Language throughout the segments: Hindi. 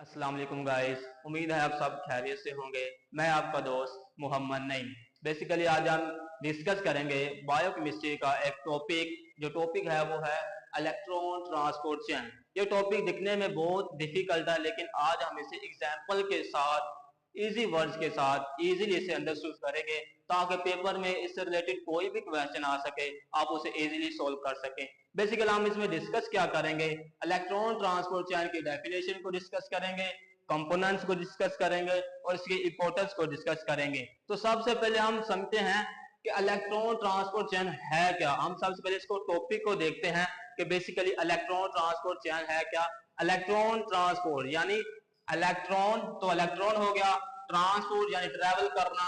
अस्सलाम वालेकुम गाइस। उम्मीद है आप सब खैरियत से होंगे। मैं आपका दोस्त मोहम्मद नईम। बेसिकली आज हम डिस्कस करेंगे बायोकेमिस्ट्री का एक टॉपिक। जो टॉपिक है वो है इलेक्ट्रॉन ट्रांसपोर्ट चेन। ये टॉपिक दिखने में बहुत डिफिकल्ट है, लेकिन आज हम इसे एग्जाम्पल के साथ, इजी वर्ड्स के साथ इजीली इसे अंडरस्टूड करेंगे, ताकि पेपर में इससे रिलेटेड कोई भी क्वेश्चन आ सके, आप उसे इजीली सोल्व कर सकें। बेसिकली हम इसमें डिस्कस क्या करेंगे, इलेक्ट्रॉन ट्रांसपोर्ट चेन की डेफिनेशन को डिस्कस करेंगे, कंपोनेंट्स को डिस्कस करेंगे और इसकी इंपॉर्टेंस को डिस्कस करेंगे। तो सबसे पहले हम समझते हैं कि इलेक्ट्रॉन ट्रांसपोर्ट चेन है क्या। हम सबसे पहले इसको टॉपिक को देखते हैं कि बेसिकली इलेक्ट्रॉन ट्रांसपोर्ट चेन है क्या। इलेक्ट्रॉन ट्रांसपोर्ट यानी इलेक्ट्रॉन, तो इलेक्ट्रॉन हो गया, ट्रांसपोर्ट यानी ट्रेवल करना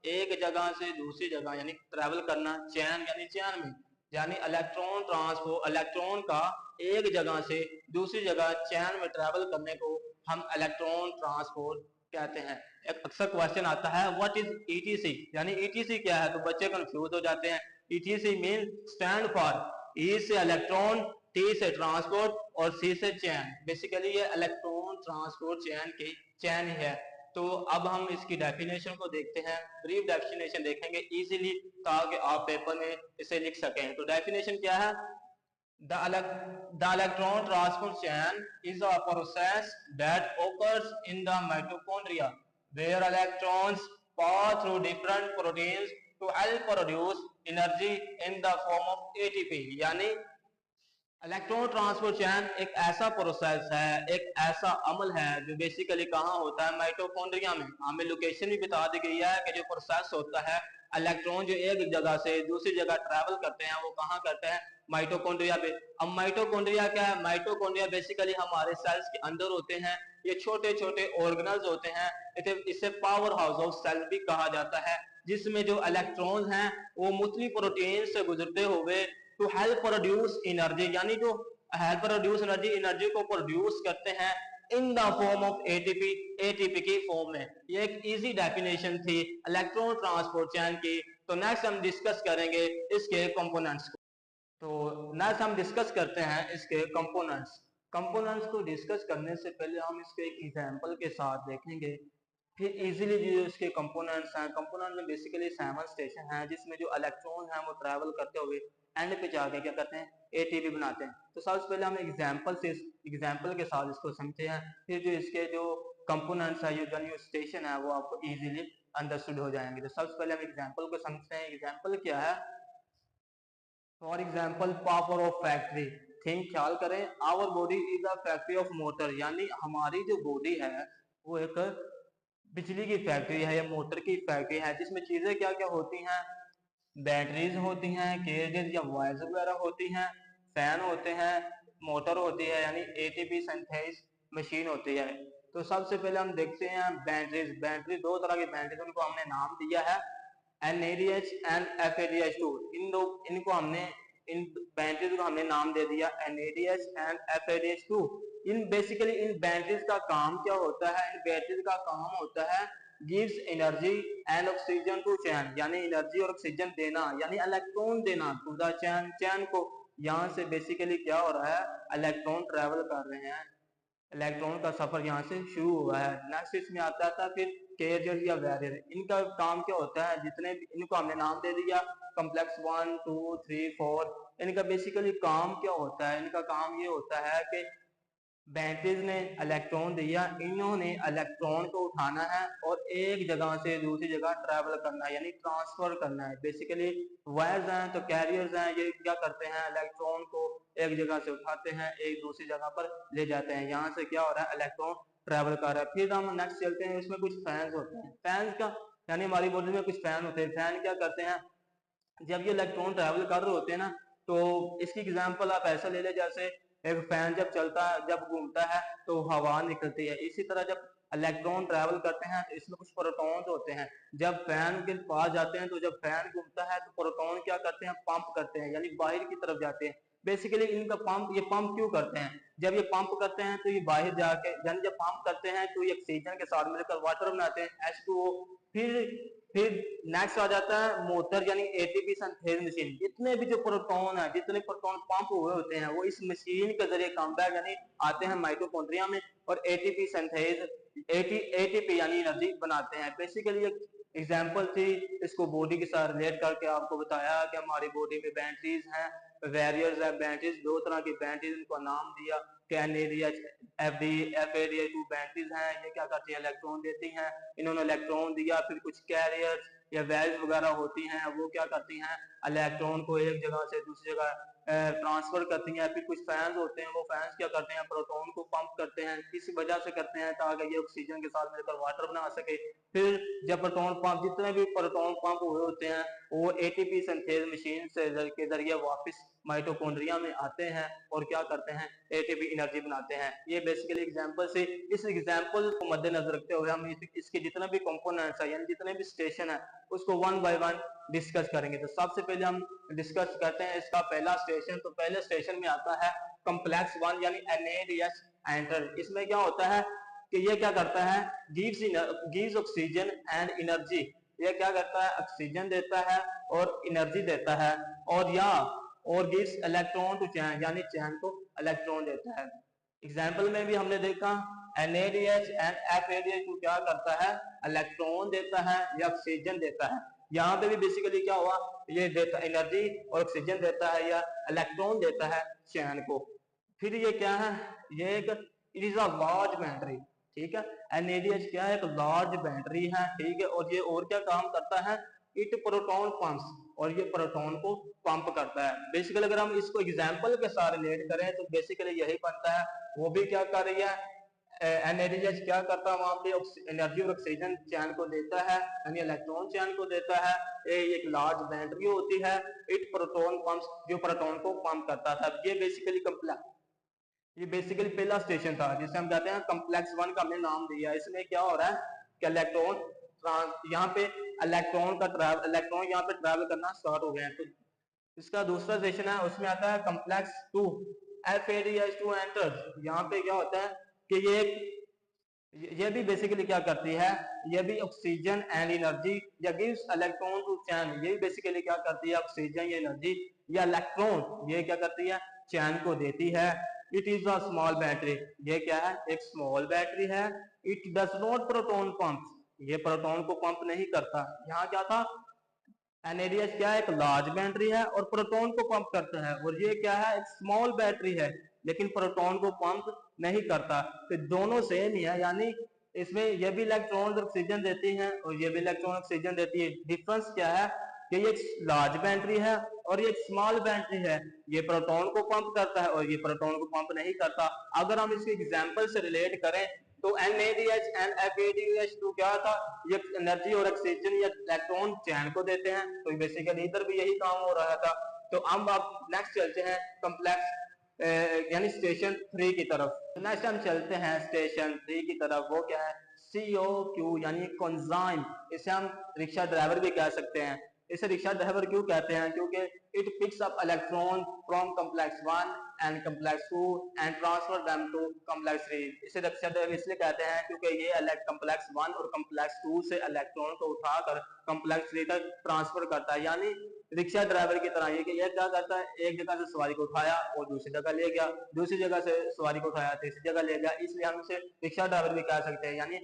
एक जगह से दूसरी जगह, यानी ट्रेवल करना, चैन यानी चैन में, यानी इलेक्ट्रॉन ट्रांसपोर्ट, इलेक्ट्रॉन का एक जगह से दूसरी जगह चैन में ट्रेवल करने को हम इलेक्ट्रॉन ट्रांसपोर्ट कहते हैं। एक अक्सर क्वेश्चन आता है व्हाट इज ईटीसी, यानी ईटीसी क्या है, तो बच्चे कंफ्यूज हो जाते हैं। ईटीसी मीन स्टैंड फॉर ई से इलेक्ट्रॉन, टी से ट्रांसपोर्ट और सी से चैन। बेसिकली ये इलेक्ट्रॉन ट्रांसपोर्ट चैन की चैन ही है। तो अब हम इसकी डेफिनेशन को देखते हैं, ब्रीफ डेफिनेशन देखेंगे इजीली, ताकि आप पेपर में इसे लिख सकें। तो डेफिनेशन क्या है, the electron transport chain is a process that occurs in the mitochondria where electrons pass through different proteins to help produce energy in the form of ATP। यानी इलेक्ट्रॉन ट्रांसपोर्ट चैन एक ऐसा प्रोसेस है, एक ऐसा अमल है जो बेसिकली कहाँ होता है, माइटोकॉन्ड्रिया में। हमें लोकेशन भी बता दी गई है कि जो प्रोसेस होता है, इलेक्ट्रॉन जो एक जगह से दूसरी जगह ट्रैवल करते हैं, वो कहाँ करते हैं, माइटोकॉन्ड्रिया पे। अब माइटोकॉन्ड्रिया क्या है, माइटोकॉन्ड्रिया बेसिकली हमारे सेल्स के अंदर होते हैं। ये छोटे छोटे ऑर्गेनल्स होते हैं, इसे पावर हाउस ऑफ सेल भी कहा जाता है, जिसमें जो इलेक्ट्रॉन हैं वो मुख्तलिफ प्रोटीन से गुजरते हुए टू हेल्प प्रोड्यूस एनर्जी, यानी जो हेल्प प्रोड्यूस एनर्जी, एनर्जी को प्रोड्यूस करते हैं in the form of ATP, ATP की फॉर्म में। ये एक इजी डेफिनेशन थी इलेक्ट्रॉन ट्रांसपोर्ट चेन की। तो नेक्स्ट हम डिस्कस करेंगे इसके कंपोनेंट्स को। तो नेक्स्ट हम डिस्कस करते हैं इसके कंपोनेंट्स। कंपोनेंट्स को डिस्कस करने से पहले हम इसके एक एग्जांपल के साथ देखेंगे, फिर इजीली जो इसके कंपोनेंट्स हैं। कंपोनेंट में बेसिकली 7 स्टेशन है, जिसमें जो इलेक्ट्रॉन है वो ट्रैवल करते हुए एंड पे जाके क्या करते हैं, एटीपी बनाते हैं। तो सबसे पहले हम एग्जांपल के साथ इसको समझते हैं, फिर जो इसके जो कंपोनेंट्स है, जो स्टेशन है, वो आपको इजीली अंडरस्टूड हो जाएंगे। तो सबसे पहले हम एग्जांपल को समझते हैं। एग्जांपल क्या है, for example power of factory. Think, ख्याल करें, our body is a factory of motor, यानी हमारी जो बॉडी है वो एक बिजली की फैक्ट्री है या मोटर की फैक्ट्री है, जिसमें चीजें क्या क्या होती हैं, बैटरीज होती हैं, केजेस या वायर्स वगैरह होती हैं, फैन होते हैं, मोटर होती है यानी एटीपी सिंथेसिस मशीन होती है। तो सबसे पहले हम देखते हैं बैटरीज। बैटरी दो तरह की बैटरीज, उनको हमने नाम दिया है NADH एंड FADH2। इनको हमने, इन बैटरीज को हमने नाम दे दिया NADH and FADH2। In basically in batteries का काम क्या होता है, इन बैटरीज का काम होता है gives energy and oxygen to chain, यानी एनर्जी और ऑक्सीजन देना, यानी इलेक्ट्रॉन देना टू द चैन, चैन को। यहाँ से बेसिकली क्या हो रहा है, इलेक्ट्रॉन ट्रेवल कर रहे हैं, इलेक्ट्रॉन का सफर यहाँ से शुरू हुआ है। नेक्स्ट इसमें आता था फिर कैरियर या वैरियर। इनका काम क्या होता है, जितने इनको हमने नाम दे दिया कॉम्प्लेक्स 1 2 3 4। इनका बेसिकली काम क्या होता है, इनका काम ये होता है कि बैटरीज ने इलेक्ट्रॉन दिया, इन्होंने इलेक्ट्रॉन को उठाना है और एक जगह से दूसरी जगह ट्रैवल करना है, यानी ट्रांसफर करना है। बेसिकली वायर्स हैं तो कैरियर्स हैं, ये क्या करते हैं, इलेक्ट्रॉन को एक जगह से उठाते हैं, एक दूसरी जगह पर ले जाते हैं। यहाँ से क्या हो रहा है, इलेक्ट्रॉन ट्रैवल कर रहा है। फिर हम नेक्स्ट चलते हैं, इसमें कुछ फैंस होते हैं। फैंस का यानी हमारी बॉडी में कुछ फैन होते हैं। फैन क्या करते हैं, जब ये इलेक्ट्रॉन ट्रैवल कर रहे होते हैं ना, तो इसकी एग्जांपल आप ऐसा ले लें, जैसे एक फैन जब चलता है, जब घूमता है तो हवा निकलती है। इसी तरह जब इलेक्ट्रॉन ट्रैवल करते हैं तो इसमें कुछ प्रोटॉन्स होते हैं। जब फैन के पास जाते हैं, तो जब फैन घूमता है तो प्रोटॉन क्या करते हैं, पंप करते हैं, यानी बाहर की तरफ जाते हैं। बेसिकली इनका पंप, ये पंप क्यों करते हैं? जब ये पंप करते हैं तो ये बाहर जाके, यानी जब पंप करते हैं तो ये ऑक्सीजन के साथ मिलकर वाटर बनाते हैं H2O। फिर नेक्स्ट आ जाता है मोटर यानी एटीपी सिंथेज मशीन। जितने भी जो प्रोटॉन है, जितने प्रोटॉन पंप हुए होते हैं वो इस मशीन के जरिए कॉम्बैक्ट यानी आते हैं माइटोकॉन्ड्रिया में और एटीपी सिंथेज, एटीपी यानी एनर्जी बनाते हैं। बेसिकली एक एग्जाम्पल थी, इसको बॉडी के साथ रिलेट करके आपको बताया कि हमारी बॉडी में बैटरीज हैं, वेरियर्स है बैटरीज, दो तरह की बैटरीज, इनको नाम दिया NADH FADH2 बैटरीज हैं। ये क्या करती हैं? इलेक्ट्रॉन देती हैं। इन्होंने इलेक्ट्रॉन दिया, फिर कुछ कैरियर्स या वेल्स वगैरह होती हैं, वो क्या करती हैं? इलेक्ट्रॉन को एक जगह से दूसरी जगह ट्रांसफर करती हैं। फिर कुछ फैंस होते हैं, वो फैंस क्या करते हैं? प्रोटॉन को पंप करते हैं। किस वजह से करते हैं? ताकि ये ऑक्सीजन के साथ मिलकर वाटर बना सके। फिर जब प्रोटॉन पंप, जितने भी प्रोटॉन पंप हुए होते हैं वो एटीपी सिंथेज मशीन से के जरिए वापस माइटोकॉन्ड्रिया में आते हैं और क्या करते हैं? एटीपी एनर्जी बनाते हैं। ये बेसिकली एग्जांपल से, इस एग्जांपल को मद्देनजर रखते हुए हम इसके जितने भी कंपोनेंट्स है यानी जितने भी स्टेशन है उसको वन बाय वन डिस्कस करेंगे। तो सबसे पहले हम डिस्कस करते हैं इसका पहला स्टेशन। तो पहले स्टेशन में आता है कॉम्प्लेक्स 1 यानी NADH एंटर। इसमें क्या होता है कि ये क्या करता है? Gives oxygen and energy. ये क्या करता है? ऑक्सीजन देता है और एनर्जी देता है, और गिव्स इलेक्ट्रॉन टू चैन, यानी चैन को इलेक्ट्रॉन देता है। एग्जाम्पल में भी हमने देखा NADH एंड FADH2 क्या करता है? इलेक्ट्रॉन देता है या ऑक्सीजन देता है। यहाँ पे भी बेसिकली क्या हुआ? ये देता एनर्जी और ऑक्सीजन देता है या इलेक्ट्रॉन देता है चैन को। फिर ये क्या है? ये एक it is a large battery, ठीक है। NADH क्या है? एक लार्ज बैटरी है, ठीक है। और ये और क्या काम करता है? इट प्रोटॉन पंप्स, और ये प्रोटॉन को पंप करता है। बेसिकली अगर हम इसको एग्जांपल के साथ रिलेट करें तो बेसिकली यही बनता है। वो भी क्या कर रही है? NADH क्या करता है? वहां पे एनर्जी और ऑक्सीजन चैन को देता है, यानी इलेक्ट्रॉन चैन को देता है। ये एक लार्ज बैटरी होती है। इट प्रोटॉन पंप्स, जो प्रोटॉन को पंप करता था। ये बेसिकली पहला स्टेशन था जिसे हम कहते हैं कॉम्प्लेक्स 1 का हमने नाम दिया। इसमें क्या हो रहा है कि इलेक्ट्रॉन यहाँ पे इलेक्ट्रॉन यहाँ पे ट्रैवल करना स्टार्ट हो गए हैं। तो इसका दूसरा सेशन है, उसमें आता है कॉम्प्लेक्स 2 FADH2 एंटर्स। यहाँ पे क्या होता है कि ये भी बेसिकली क्या करती है? ये भी ऑक्सीजन एंड एनर्जी या गिव्स इलेक्ट्रॉन टू चैन। ये बेसिकली क्या करती है? ऑक्सीजन या एनर्जी या इलेक्ट्रॉन ये क्या करती है? चैन को देती है। It is a small battery. ये क्या है? एक स्मॉल बैटरी है। It does not proton pump. ये प्रोटॉन को पंप नहीं करता। यहाँ क्या था? NADH क्या है? एक लार्ज बैटरी है और प्रोटॉन को पंप करता है। और ये क्या है? एक स्मॉल बैटरी है लेकिन प्रोटॉन को पंप नहीं करता। तो दोनों सेम ही है, यानी इसमें ये भी इलेक्ट्रॉन ऑक्सीजन देती है और ये भी इलेक्ट्रॉन ऑक्सीजन देती है। डिफरेंस क्या है कि ये लार्ज बैटरी है और ये स्मॉल बैटरी है। ये प्रोटॉन को पंप करता है और ये प्रोटॉन को पंप नहीं करता। अगर हम इसके एग्जांपल से रिलेट करें तो NADH एंड FADH2 क्या था? ये एनर्जी और ऑक्सीजन या इलेक्ट्रॉन चैन को देते हैं। तो बेसिकली इधर भी यही काम हो रहा था। तो अब आप नेक्स्ट चलते हैं कॉम्प्लेक्स यानी स्टेशन 3 की तरफ। नेक्स्ट हम चलते हैं स्टेशन 3 की तरफ। वो क्या है? COQ यानी कॉन्जाइम। इसे हम रिक्शा ड्राइवर भी कह सकते हैं। इसे रिक्शा ड्राइवर क्यों कहते हैं? क्योंकि it picks up electron from complex 1 and complex 2 and transfer them to complex 3। इसे रिक्शा ड्राइवर इसलिए कहते हैं क्योंकि ये कॉम्प्लेक्स 1 और कॉम्प्लेक्स 2 से इलेक्ट्रॉन को उठाकर कॉम्प्लेक्स 3 तक ट्रांसफर करता है। यानी रिक्शा ड्राइवर की तरह ये कि ये क्या करता है? एक जगह से सवारी को उठाया और दूसरी जगह ले गया, दूसरी जगह से सवारी को उठाया तीसरी जगह ले गया, इसलिए हम इसे रिक्शा ड्राइवर भी कह सकते हैं। यानी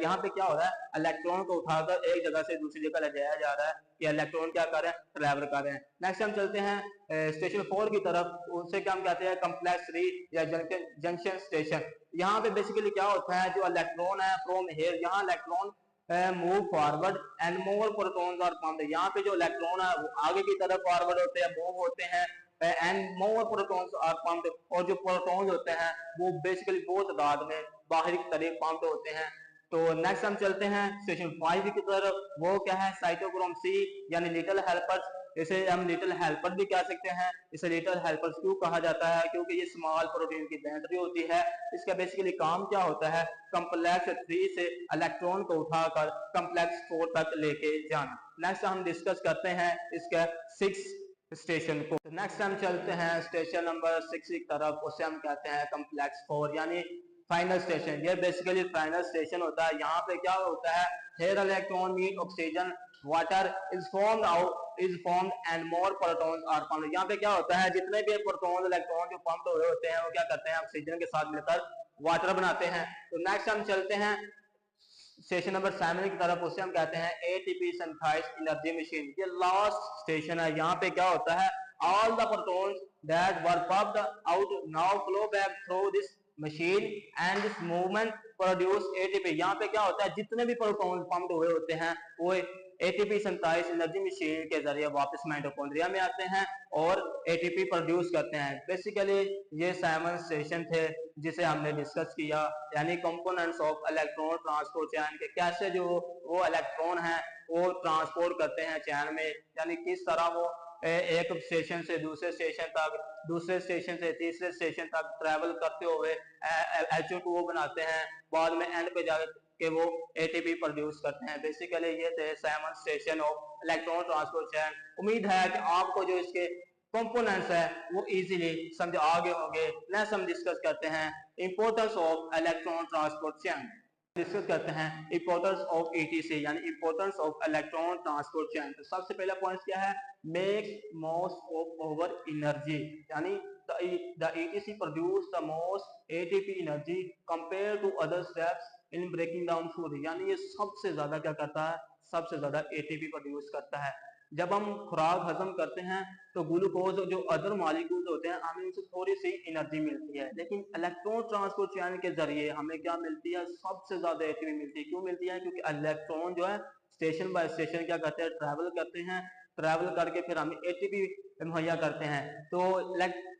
यहाँ पे क्या हो रहा है? इलेक्ट्रॉन को उठाकर एक जगह से दूसरी जगह ले जाया जा रहा है। कि इलेक्ट्रॉन क्या कर रहे हैं? ट्रैवल कर रहे हैं। नेक्स्ट हम चलते हैं स्टेशन 4 की तरफ। उनसे क्या हम कहते हैं? कॉम्प्लेक्स 3 या जंक्शन स्टेशन। यहाँ पे बेसिकली क्या होता है? जो इलेक्ट्रॉन है फ्रॉम हेयर, यहाँ electron move forward and more protons are pumped. यहाँ पे जो इलेक्ट्रॉन है वो आगे की तरफ फॉरवर्ड होते हैं, मूव होते हैं, and more protons are pumped. और जो प्रोटॉन्स होते हैं वो बेसिकली बहुत तादाद में बाहर की तरफ पम्प्ड होते हैं। तो नेक्स्ट हम चलते हैं सेशन 5 की तरफ। वो क्या है? साइटोक्रोम C यानी लिटिल हेल्पर्स। इसे हम लिटिल हेल्पर भी कह सकते हैं। इसे लिटिल हेल्पर्स क्यों कहा जाता है? क्योंकि ये स्मॉल प्रोटीन की बैटरी होती है। इसका बेसिकली काम क्या होता है? कॉम्प्लेक्स 3 से इलेक्ट्रॉन को उठाकर कॉम्प्लेक्स 4 तक लेके जाना। नेक्स्ट हम डिस्कस करते हैं इसका 6 स्टेशन को। तो नेक्स्ट हम चलते हैं स्टेशन नंबर 6 की तरफ, उसे हम कहते हैं कम्प्लेक्स 4 यानी फाइनल स्टेशन। ये बेसिकली फाइनल स्टेशन होता है। यहाँ पे क्या होता है, here electron meet oxygen water is formed and more protons are found. यहाँ पे क्या होता है, जितने भी प्रोटॉन इलेक्ट्रॉन जो पंप हुए होते हैं वो क्या करते हैं, ऑक्सीजन के साथ मिलकर वाटर बनाते हैं। तो नेक्स्ट हम चलते हैं स्टेशन नंबर 7 की तरफ, उसे हम कहते हैं एटीपी सिंथेसाइज एनर्जी मशीन। ये लास्ट स्टेशन है। यहाँ पे क्या होता है, all the protons that were pumped out now flow back through this machine and this movement produce ATP। यहाँ पे क्या होता है, जितने भी प्रोटॉन पंप हुए होते हैं वो एटीपी सिंथेसाइज एनर्जी मशीन के जरिए वापस माइटोकॉन्ड्रिया में आते हैं और एटीपी प्रोड्यूस करते हैं। बेसिकली ये 7 स्टेशन थे जिसे हमने डिस्कस किया, यानी components of electron transport chain के कैसे जो वो इलेक्ट्रॉन है वो ट्रांसपोर्ट करते हैं चैन में, यानी किस तरह वो एक स्टेशन से दूसरे स्टेशन तक, दूसरे स्टेशन से तीसरे स्टेशन तक ट्रैवल करते हुए HO2 बनाते हैं, बाद में एंड पे जाके वो ATP प्रोड्यूस करते हैं। बेसिकली ये थे 7 station of electron transport chain. उम्मीद है कि आपको जो इसके कंपोनेंट्स है वो इजीली समझ आ गए होंगे। नेक्स्ट हम डिस्कस करते हैं importance of electron transport chain. Discuss करते हैं इंपॉर्टेंस ऑफ ETC यानी importance of electron transport chain. तो सबसे पहला पॉइंट क्या है, make most of over energy, यानी the ETC produce the most ATP energy compared to other steps in breaking down food। यानी ये सबसे ज्यादा क्या करता है, सबसे ज्यादा ATP प्रोड्यूस करता है। जब हम खुराक हजम करते हैं तो ग्लूकोज जो अदर मॉलिक्यूल्स होते हैं हमें उनसे थोड़ी सी एनर्जी मिलती है, लेकिन इलेक्ट्रॉन ट्रांसपोर्ट चैन के जरिए हमें क्या मिलती है, सबसे ज्यादा एटीपी मिलती है। क्यों मिलती है, क्योंकि इलेक्ट्रॉन जो है स्टेशन बाय स्टेशन क्या करते हैं, ट्रैवल करते हैं, ट्रैवल करके फिर हमें एटीपी मुहैया करते हैं। तो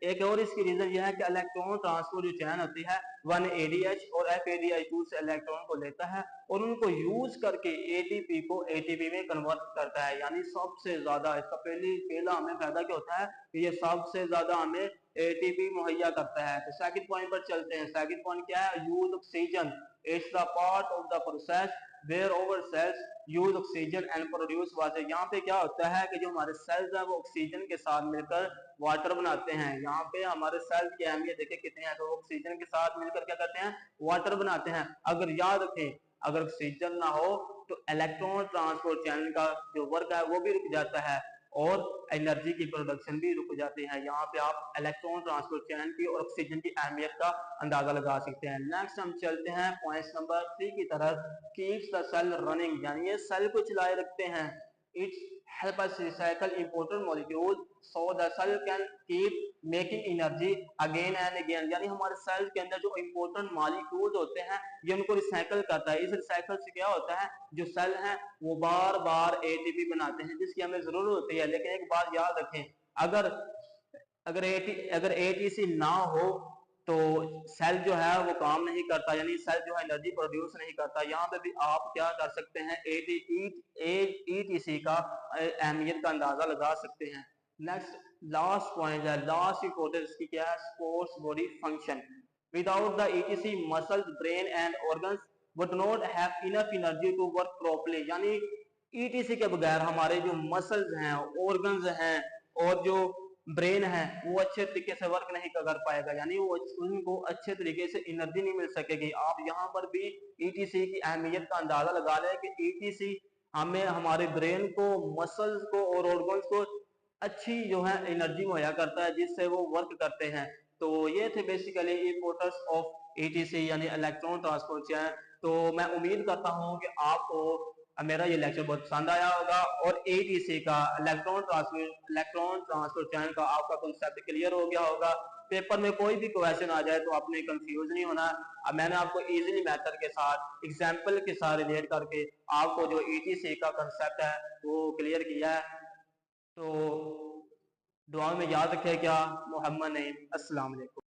एक और इसकी रीजन यह है कि इलेक्ट्रॉन ट्रांसपोर्ट जो चैन होती है 1ADH और FADH2 से इलेक्ट्रॉन को लेता है और उनको यूज करके एटीपी को एटीपी में कन्वर्ट करता है। यानी सबसे ज्यादा इसका पहला हमें फायदा क्या होता है कि ये सबसे ज्यादा हमें एटीपी मुहैया करता है। तो सेकंड पॉइंट पर चलते हैं। सेकंड पॉइंट क्या है, use oxygen is the part of the process where our cells use oxygen and produce water. यहाँ पे क्या होता है कि जो हमारे सेल्स है वो ऑक्सीजन के साथ मिलकर वाटर बनाते हैं। यहाँ पे हमारे सेल्स की अहमियत देखिए कितनी है, तो ऑक्सीजन के साथ मिलकर क्या करते हैं, वाटर बनाते हैं। अगर याद रखें, अगर ऑक्सीजन ना हो तो इलेक्ट्रॉन ट्रांसपोर्ट चैनल का जो वर्क है वो भी रुक जाता है और एनर्जी की प्रोडक्शन भी रुक जाती है। यहाँ पे आप इलेक्ट्रॉन ट्रांसपोर्ट चैन की और ऑक्सीजन की अहमियत का अंदाजा लगा सकते हैं। नेक्स्ट हम चलते हैं पॉइंट नंबर 3 की तरफ, कीप्स द सेल रनिंग, यानी ये सेल को चलाए रखते हैं। It's help us recycle important molecules so the cell can keep making energy again and again। यानी हमारे सेल के अंदर जो इंपॉर्टेंट मॉलिक्यूल्स होते हैं ये उनको रिसाइकल करता है। इस रिसाइकल से क्या होता है, जो सेल है वो बार बार एटीपी बनाते हैं जिसकी हमें जरूरत होती है। लेकिन एक बात याद रखें, अगर अगर एटीसी ना हो तो सेल जो है वो काम नहीं करता, यानी सेल जो है एनर्जी प्रोड्यूस नहीं करता। यहाँ पे भी आप क्या कर सकते हैं, ETC का अहमियत का अंदाजा लगा सकते हैं। नेक्स्ट लास्ट पॉइंट है, लास्ट इंपॉर्टेंस की क्या है, sports body function. Without the ETC muscles brain and organs would not have enough energy to work properly। यानी ETC के बगैर हमारे जो मसल्स हैं, ऑर्गन्स हैं और जो ब्रेन है वो अच्छे तरीके से वर्क नहीं कर पाएगा, यानी वो उनको अच्छे तरीके से एनर्जी नहीं मिल सकेगी। आप यहाँ पर भी ETC की अहमियत का अंदाजा लगा लें कि ETC हमें हमारे ब्रेन को, मसल्स को और ऑर्गन्स को अच्छी जो है एनर्जी मुहैया करता है जिससे वो वर्क करते हैं। तो ये थे बेसिकली इंपॉर्टेंस ऑफ ETC यानी इलेक्ट्रॉन ट्रांसपोर्ट चैन। तो मैं उम्मीद करता हूँ कि आपको मेरा ये लेक्चर बहुत पसंद आया होगा और ETC का इलेक्ट्रॉन ट्रांसपोर्ट चैन का आपका कॉन्सेप्ट क्लियर हो गया होगा। पेपर में कोई भी क्वेश्चन आ जाए तो आपने कंफ्यूज नहीं होना। अब मैंने आपको इजीली मेथड के साथ एग्जांपल के साथ रिलेट करके आपको जो ETC का कॉन्सेप्ट है वो क्लियर किया है। तो दुआ में याद रखें क्या, मोहम्मद नईम। अस्सलाम वालेकुम।